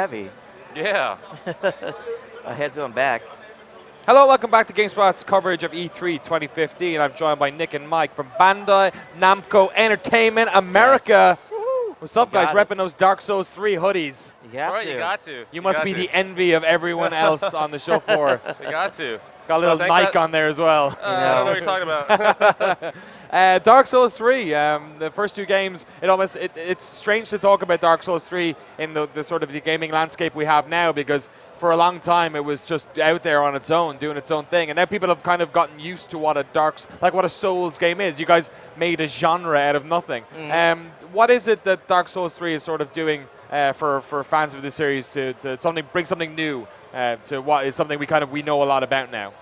heavy. Yeah. Heads going back. Hello, welcome back to Gamespot's coverage of E3 2015. I'm joined by Nick and Mike from Bandai Namco Entertainment America. Yes. What's up, guys? got it. Repping those Dark Souls 3 hoodies. You have Right, to. you got to. You must got be to. the envy of everyone else on the show floor. You got to. Got a little thanks Nike for- on there as well. I don't know what you're talking about. Dark Souls 3, the first two games, it's strange to talk about Dark Souls 3 in the sort of the gaming landscape we have now, because for a long time it was just out there on its own, doing its own thing, and now people have kind of gotten used to what a Souls game is. You guys made a genre out of nothing. What is it that Dark Souls 3 is sort of doing for fans of the series to bring something new to what is something we know a lot about now?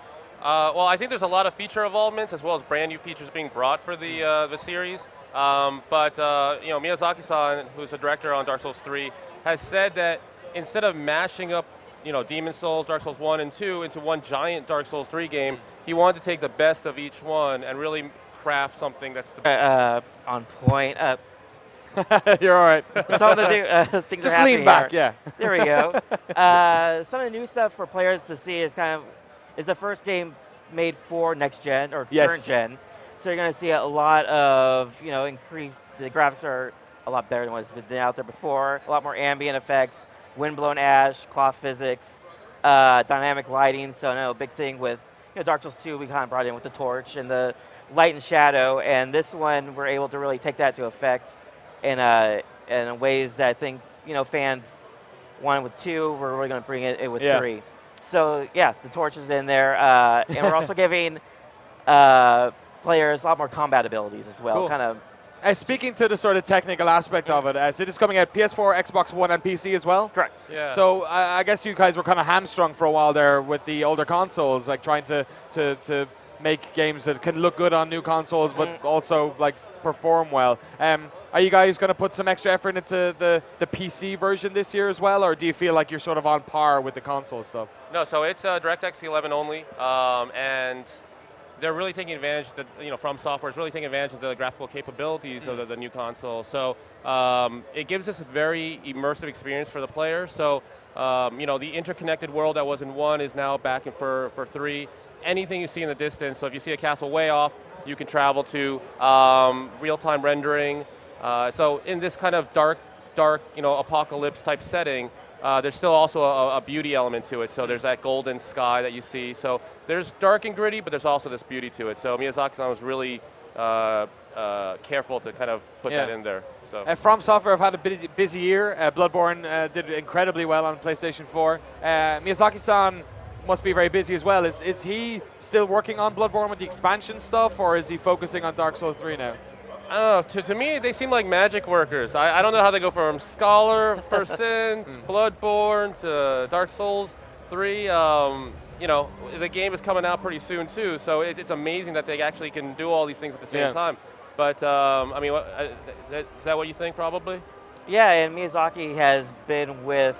Well, I think there's a lot of feature involvements as well as brand new features being brought for the series. But Miyazaki-san, who's the director on Dark Souls 3, has said that instead of mashing up Demon Souls, Dark Souls 1 and 2 into one giant Dark Souls 3 game, he wanted to take the best of each one and really craft something that's the On point. You're all right. Something to do. Things Just are lean happening back, here. yeah. There we go. Some of the new stuff for players to see is is the first game made for next gen or Yes. current gen. So you're going to see a lot of increased. The graphics are a lot better than what's been out there before. A lot more ambient effects, wind-blown ash, cloth physics, dynamic lighting. So a big thing with Dark Souls 2, we kind of brought in with the torch and the light and shadow, and this one we're able to really take that to effect in ways that I think fans wanted with 2. We're really going to bring it with 3. So yeah, the torch is in there, and we're also giving players a lot more combat abilities as well. Cool. Speaking to the sort of technical aspect of it, so it is coming out PS4, Xbox One, and PC as well? Correct. Yeah. So I guess you guys were kind of hamstrung for a while there with the older consoles, like trying to make games that can look good on new consoles, but also like perform well. Are you guys going to put some extra effort into the PC version this year as well, or do you feel like you're sort of on par with the console stuff? No, so it's DirectX 11 only, and they're really taking advantage. From Software is really taking advantage of the graphical capabilities of the new console. So it gives us a very immersive experience for the player. So the interconnected world that was in 1 is now back in for 3. Anything you see in the distance. So if you see a castle way off, you can travel to real-time rendering. So in this kind of dark, apocalypse type setting, there's still also a beauty element to it. So there's that golden sky that you see. So there's dark and gritty, but there's also this beauty to it. So Miyazaki-san was really careful to kind of put that in there. So From Software have had a busy year. Bloodborne did incredibly well on PlayStation 4. Miyazaki-san must be very busy as well. Is he still working on Bloodborne with the expansion stuff, or is he focusing on Dark Souls 3 now? I don't know. To me, they seem like magic workers. I don't know how they go from Scholar, First Sin, Bloodborne to Dark Souls 3. The game is coming out pretty soon too, so it's amazing that they actually can do all these things at the same time. But is that what you think? Probably. Yeah, and Miyazaki has been with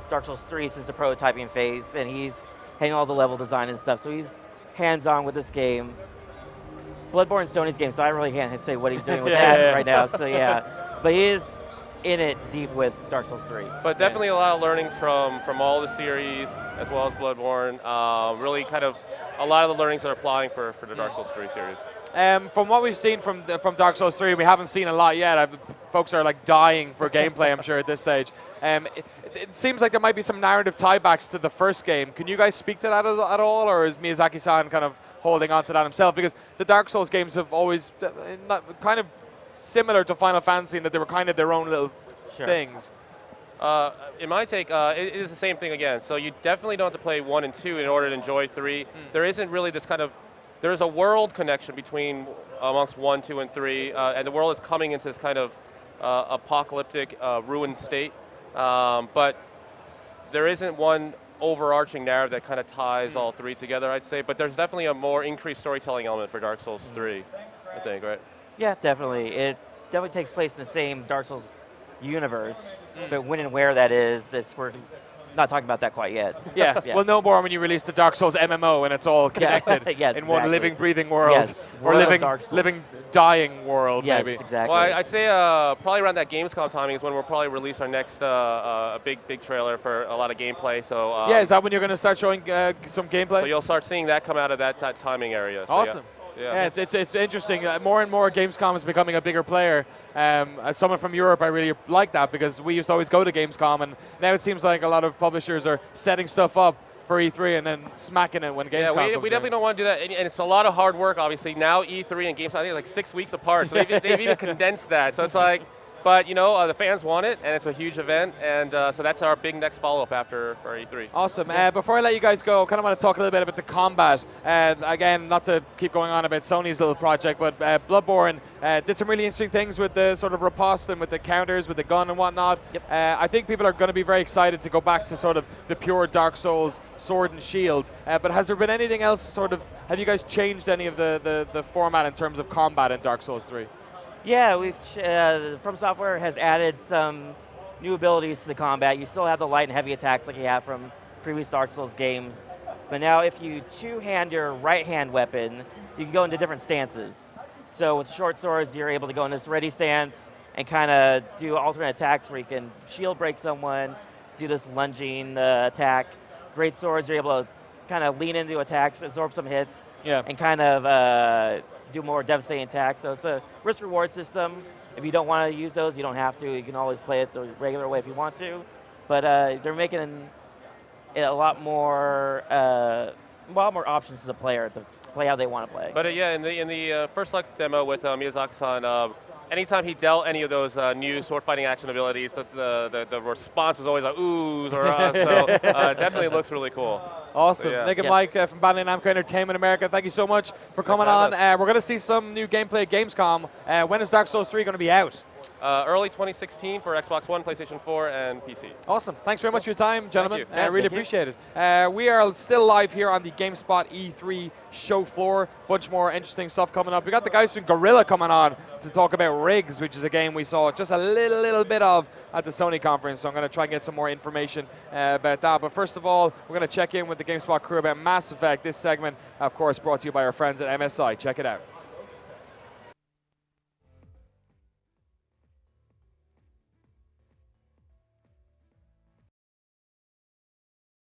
Dark Souls 3 since the prototyping phase, and he's handling all the level design and stuff. So he's hands-on with this game. Bloodborne's Sony's game, so I really can't say what he's doing with that right now. So yeah, but he is in it deep with Dark Souls 3. But definitely a lot of learnings from all the series, as well as Bloodborne. Really kind of a lot of the learnings that are applying for the Dark Souls 3 series. From what we've seen from Dark Souls 3, we haven't seen a lot yet. Folks are like dying for gameplay, I'm sure, at this stage. It seems like there might be some narrative tiebacks to the first game. Can you guys speak to that at all, or is Miyazaki-san kind of holding on to that himself? Because the Dark Souls games have always kind of similar to Final Fantasy in that they were kind of their own little things. In my take, it is the same thing again. So you definitely don't have to play 1 and 2 in order to enjoy 3. There isn't really this kind of, there's a world connection between amongst 1, 2, and 3, and the world is coming into this kind of apocalyptic, ruined state. But there isn't one overarching narrative that kind of ties all 3 together, I'd say. But there's definitely a more increased storytelling element for Dark Souls 3, I think, right? Yeah, definitely. It definitely takes place in the same Dark Souls universe, but when and where that is, that's where not talking about that quite yet. Yeah, Yeah. we'll know more when you release the Dark Souls MMO and it's all connected Yes, in one exactly. living, breathing world. Yes, Or world of living, Dark Souls. living, dying world, Yes, maybe. exactly. Well, I'd say probably around that Gamescom timing is when we'll probably release our next big trailer for a lot of gameplay. So Yeah, is that when you're going to start showing some gameplay? so you'll start seeing that come out of that timing area. So Awesome. Yeah. Yeah, it's interesting. More and more Gamescom is becoming a bigger player. As someone from Europe, I really like that because we used to always go to Gamescom, and now it seems like a lot of publishers are setting stuff up for E3 and then smacking it when Gamescom Yeah, comes we definitely don't want to do that, and it's a lot of hard work. Obviously, now E3 and Gamescom, I think like 6 weeks apart, so they've even condensed that. So it's like, but you know, the fans want it, and it's a huge event, and so that's our big next follow-up after for E3. Awesome. Before I let you guys go, I kind of want to talk a little bit about the combat. Again, not to keep going on about Sony's little project, but Bloodborne did some really interesting things with the sort of riposte and with the counters, with the gun and whatnot. Yep. I think people are going to be very excited to go back to sort of the pure Dark Souls sword and shield. But has there been anything else sort of, have you guys changed any of the format in terms of combat in Dark Souls 3? Yeah, From Software has added some new abilities to the combat. You still have the light and heavy attacks like you have from previous Dark Souls games, but now if you two-hand your right-hand weapon, you can go into different stances. So with short swords, you're able to go in this ready stance and kind of do alternate attacks where you can shield break someone, do this lunging attack. Great swords, you're able to kind of lean into attacks, absorb some hits, and kind of do more devastating attacks. So it's a risk-reward system. If you don't want to use those, you don't have to. You can always play it the regular way if you want to. But they're making it a lot more options to the player to play how they want to play. But yeah, in the first Luck demo with Miyazaki-san, anytime he dealt any of those new sword fighting action abilities, the response was always like oohs or so definitely looks really cool. Awesome. So, yeah. Nick and Mike from Bandai Namco Entertainment America, thank you so much for coming on. We're going to see some new gameplay at Gamescom. When is Dark Souls 3 going to be out? Early 2016 for Xbox One, PlayStation 4, and PC. Awesome. Thanks very much for your time, gentlemen. Thank you. Really appreciate it. We are still live here on the Gamespot E3 show floor. Bunch more interesting stuff coming up. We got the guys from Gorilla coming on to talk about Rigs, which is a game we saw just a little bit of at the Sony conference. So I'm going to try and get some more information about that. But first of all, we're going to check in with the Gamespot crew about Mass Effect. This segment, of course, brought to you by our friends at MSI. Check it out.